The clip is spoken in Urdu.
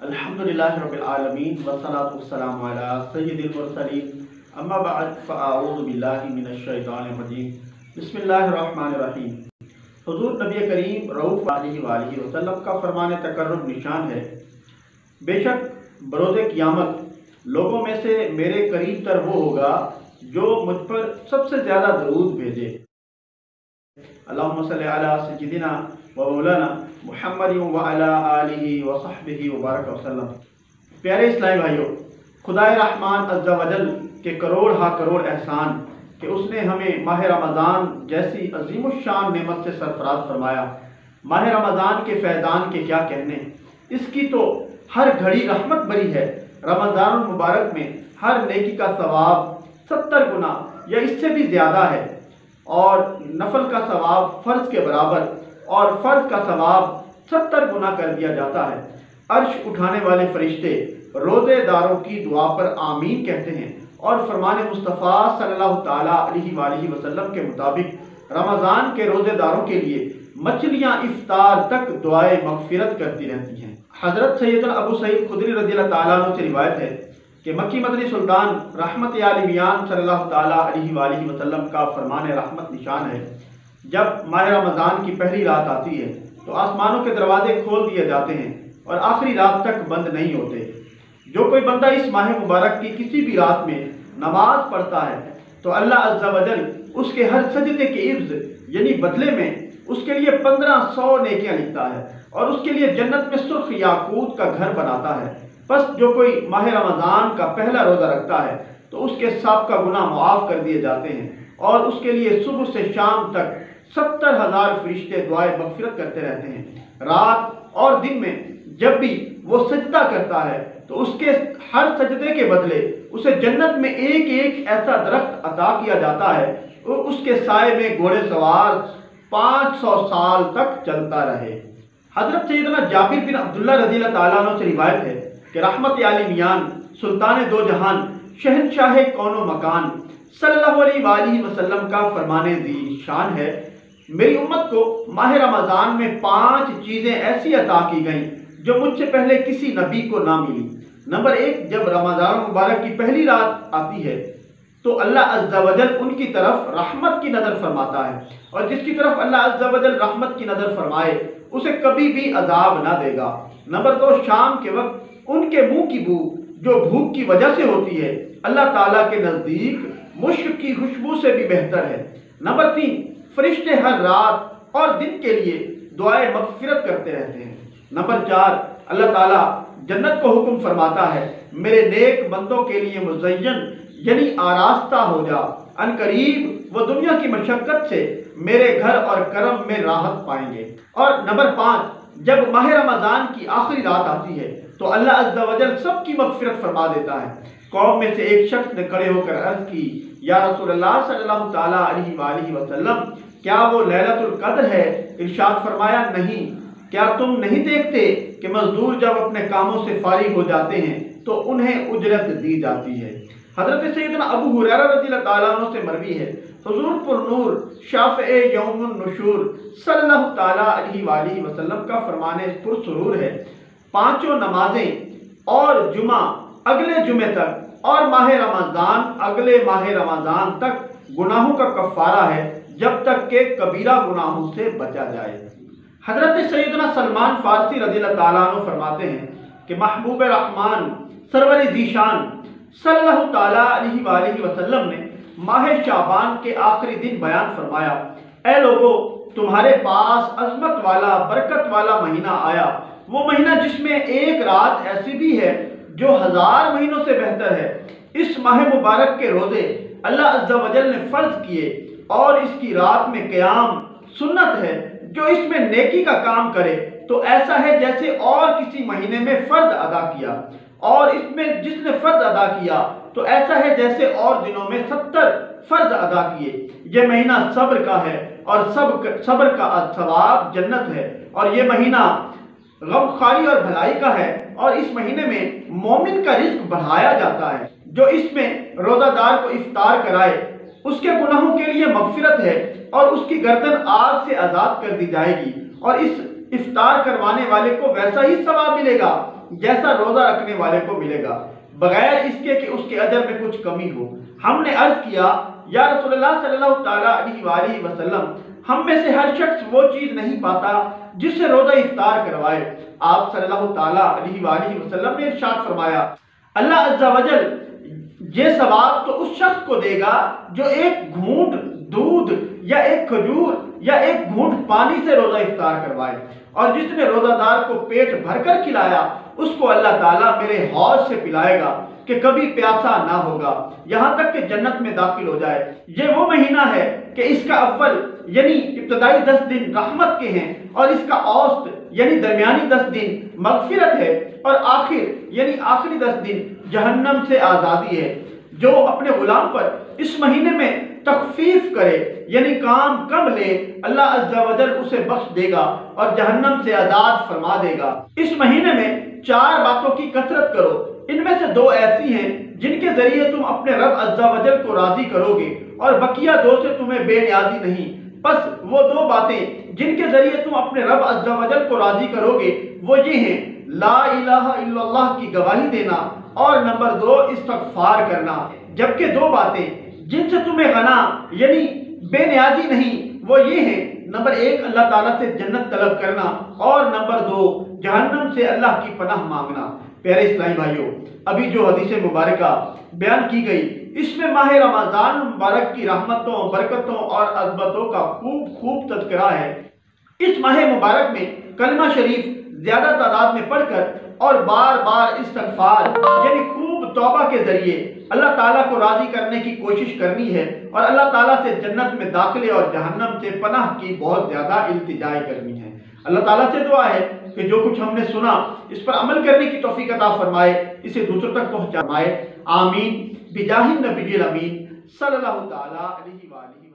الحمدللہ رب العالمین والصلاة والسلام علی سید المرسلین اما بعد فاعوذ باللہ من الشیطان الرجیم بسم اللہ الرحمن الرحیم۔ حضور نبی کریم رؤوف علیہ وآلہ وسلم کا فرمان تقرب نشان ہے، بے شک بروز قیامت لوگوں میں سے میرے قریب تر وہ ہوگا جو مجھ پر سب سے زیادہ درود بھیجے۔ اللہم صلی علی سیدنا و مولانا محمد وعلی آلہ وصحبہ وبارک وسلم۔ پیارے اسلامی بھائیوں، خدائے رحمان عز و جل کے کروڑ ہا کروڑ احسان کہ اس نے ہمیں ماہ رمضان جیسی عظیم الشان نعمت سے سرفراز فرمایا۔ ماہ رمضان کے فیضان کے کیا کہنے، اس کی تو ہر گھڑی رحمت بری ہے۔ رمضان المبارک میں ہر نیکی کا ثواب 70 گنا یا اس سے بھی زیادہ ہے، اور نفل کا ثواب فرض کے برابر اور فرض کا ثواب 70 گنا کر دیا جاتا ہے۔ عرش اٹھانے والے فرشتے روزے داروں کی دعا پر آمین کہتے ہیں، اور فرمان مصطفیٰ صلی اللہ تعالیٰ علیہ وآلہ وسلم کے مطابق رمضان کے روزے داروں کے لیے مچھلیاں افطار تک دعائے مغفرت کرتی رہتی ہیں۔ حضرت سیدنا ابو سعید خدری رضی اللہ تعالیٰ عنہ سے روایت ہے کہ مکی مدنی سلطان رحمت عالمیان صلی اللہ تعالیٰ علیہ وآلہ وسلم کا فرمان رحمت نشان ہے، جب ماہ رمضان کی پہلی رات آتی ہے تو آسمانوں کے دروازے کھول دیے جاتے ہیں اور آخری رات تک بند نہیں ہوتے۔ جو کوئی بندہ اس ماہ مبارک کی کسی بھی رات میں نماز پڑھتا ہے تو اللہ عز و جل اس کے ہر سجدے کے عوض یعنی بدلے میں اس کے لیے 1500 نیکیاں لکھتا ہے، اور اس کے لیے جنت میں سرخ یاقوت کا گھر بناتا ہے۔ بس جو کوئی ماہ رمضان کا پہلا روزہ رکھتا ہے تو اس کے سابقہ گناہ معاف کر دیے جاتے ہیں، اور اس کے لیے صبح سے شام تک 70,000 فرشتے دعائے مغفرت کرتے رہتے ہیں۔ رات اور دن میں جب بھی وہ سجدہ کرتا ہے تو اس کے ہر سجدے کے بدلے اسے جنت میں ایک ایک ایسا درخت عطا کیا جاتا ہے، اور اس کے سائے میں گھوڑے سوار 500 سال تک چلتا رہے۔ حضرت سیدنا جابر بن عبداللہ رضی اللہ تعالیٰ عنہ سے روایت ہے کہ رحمت عالمیان سلطان دو جہان شہنشاہ کون و مکان صلی اللہ علیہ وآلہ وسلم کا فرمان ذی شان ہے، میری امت کو ماہ رمضان میں 5 چیزیں ایسی عطا کی گئیں جو مجھ سے پہلے کسی نبی کو نہ ملی۔ نمبر 1، جب رمضان مبارک کی پہلی رات آتی ہے تو اللہ عز و جل ان کی طرف رحمت کی نظر فرماتا ہے، اور جس کی طرف اللہ عز و جل رحمت کی نظر فرمائے اسے کبھی بھی عذاب نہ دے گا۔ نمبر 2، شام کے وقت ان کے منہ کی بو جو بھوک کی وجہ سے ہوتی ہے اللہ تعالیٰ کے نزدیک مشک کی خوشبو سے بھی بہتر ہے۔ نمبر 3، فرشتے ہر رات اور دن کے لیے دعائے مغفرت کرتے رہتے ہیں۔ نمبر 4، اللہ تعالیٰ جنت کو حکم فرماتا ہے میرے نیک بندوں کے لیے مزین یعنی آراستہ ہو جا، ان قریب وہ دنیا کی مشقت سے میرے گھر اور کرم میں راحت پائیں گے۔ اور نمبر 5، جب ماہ رمضان کی آخری رات آتی ہے تو اللہ عز و جل سب کی مغفرت فرما دیتا ہے۔ قوم میں سے ایک شخص نے کھڑے ہو کر عرض کی، یا رسول اللہ صلی اللہ تعالیٰ علیہ وآلہ وسلم، کیا وہ لیلۃ القدر ہے؟ ارشاد فرمایا، نہیں۔ کیا تم نہیں دیکھتے کہ مزدور جب اپنے کاموں سے فارغ ہو جاتے ہیں تو انہیں اجرت دی جاتی ہے۔ حضرت سیدنا ابو ہریرہ رضی اللہ تعالیٰ عنہ سے مروی ہے، حضور پر نور شافع یوم النشور صلی اللہ تعالیٰ علیہ وآلہ وسلم کا فرمان پرسرور ہے، 5 نمازیں اور جمعہ اگلے جمعے تک اور ماہ رمضان اگلے ماہ رمضان تک گناہوں کا کفارہ ہے جب تک کہ کبیرہ گناہوں سے بچا جائے۔ حضرت سیدنا سلمان فارسی رضی اللہ تعالیٰ عنہ فرماتے ہیں کہ محبوب رحمان سرور ذیشان صلی اللہ تعالیٰ علیہ وآلہ وسلم نے ماہ شعبان کے آخری دن بیان فرمایا، اے لوگو، تمہارے پاس عظمت والا برکت والا مہینہ آیا، وہ مہینہ جس میں ایک رات ایسی بھی ہے جو 1000 مہینوں سے بہتر ہے۔ اس ماہ مبارک کے روزے اللہ عز و جل نے فرض کیے، اور اس کی رات میں قیام سنت ہے۔ جو اس میں نیکی کا کام کرے تو ایسا ہے جیسے اور کسی مہینے میں فرض ادا کیا، اور اس میں جس نے فرض ادا کیا تو ایسا ہے جیسے اور دنوں میں 70 فرض ادا کیے۔ یہ مہینہ صبر کا ہے، اور صبر کا ثواب جنت ہے، اور یہ مہینہ غمخواری اور بھلائی کا ہے، اور اس مہینے میں مومن کا رزق بڑھایا جاتا ہے۔ جو اس میں روزہ دار کو افطار کرائے اس کے گناہوں کے لیے مغفرت ہے، اور اس کی گردن آگ سے آزاد کر دی جائے گی، اور اس افطار کروانے والے کو ویسا ہی ثواب ملے گا جیسا روزہ رکھنے والے کو ملے گا، بغیر اس کے کہ اس کے اجر میں کچھ کمی ہو۔ ہم نے عرض کیا یا رسول اللہ صلی اللہ تعالیٰ علیہ وآلہ وسلم، ہم میں سے ہر شخص وہ چیز نہیں پاتا جس سے روزہ افطار کروائے۔ آپ صلی اللہ تعالیٰ علیہ وآلہ وسلم نے ارشاد فرمایا، اللہ عز و جل یہ ثواب تو اس شخص کو دے گا جو ایک گھونٹ دودھ یا ایک کھجور یا ایک گھونٹ پانی سے روزہ افطار کروائے، اور جس نے روزہ دار کو پیٹ بھر کر کھلایا اس کو اللہ تعالیٰ میرے حوض سے پلائے گا کہ کبھی پیاسا نہ ہوگا یہاں تک کہ جنت میں داخل ہو جائے۔ یہ وہ مہینہ ہے کہ اس کا اول یعنی ابتدائی 10 دن رحمت کے ہیں، اور اس کا اوسط یعنی درمیانی 10 دن مغفرت ہے، اور آخر یعنی آخری 10 دن جہنم سے آزادی ہے۔ جو اپنے غلام پر اس مہینے میں تخفیف کرے یعنی کام کم لے، اللہ عز و جل اسے بخش دے گا اور جہنم سے آزاد فرما دے گا۔ اس مہینے میں 4 باتوں کی کثرت کرو، ان میں سے 2 ایسی ہیں جن کے ذریعے تم اپنے رب عز و جل کو راضی کرو گے، اور بقیہ 2 سے تمہیں بے نیازی نہیں۔ پس وہ 2 باتیں جن کے ذریعے تم اپنے رب عز و جل کو راضی کرو گے وہ یہ ہیں، لا الہ الا اللہ کی گواہی دینا، اور نمبر 2 استغفار کرنا۔ جبکہ 2 باتیں جن سے تمہیں غنا یعنی بے نیازی نہیں وہ یہ ہیں، نمبر 1 اللہ تعالیٰ سے جنت طلب کرنا، اور نمبر 2 جہنم سے اللہ کی پناہ مانگنا۔ پیارے اسلامی بھائیوں، ابھی جو حدیث مبارکہ بیان کی گئی اس میں ماہ رمضان مبارک کی رحمتوں، برکتوں اور عظمتوں کا خوب تذکرہ ہے۔ اس ماہ مبارک میں کلمہ شریف زیادہ تعداد میں پڑھ کر اور بار بار استغفار یعنی خوب توبہ کے ذریعے اللہ تعالیٰ کو راضی کرنے کی کوشش کرنی ہے، اور اللہ تعالیٰ سے جنت میں داخلے اور جہنم سے پناہ کی بہت زیادہ التجا کرنی ہے۔ اللہ تعالیٰ سے دعا ہے کہ جو کچھ ہم نے سنا اس پر عمل کرنے کی توفیق عطا فرمائے، اسے دوسروں تک پہنچائے۔ آمین بجاہ النبی الامین صلی اللہ تعالیٰ علیہ وآلہ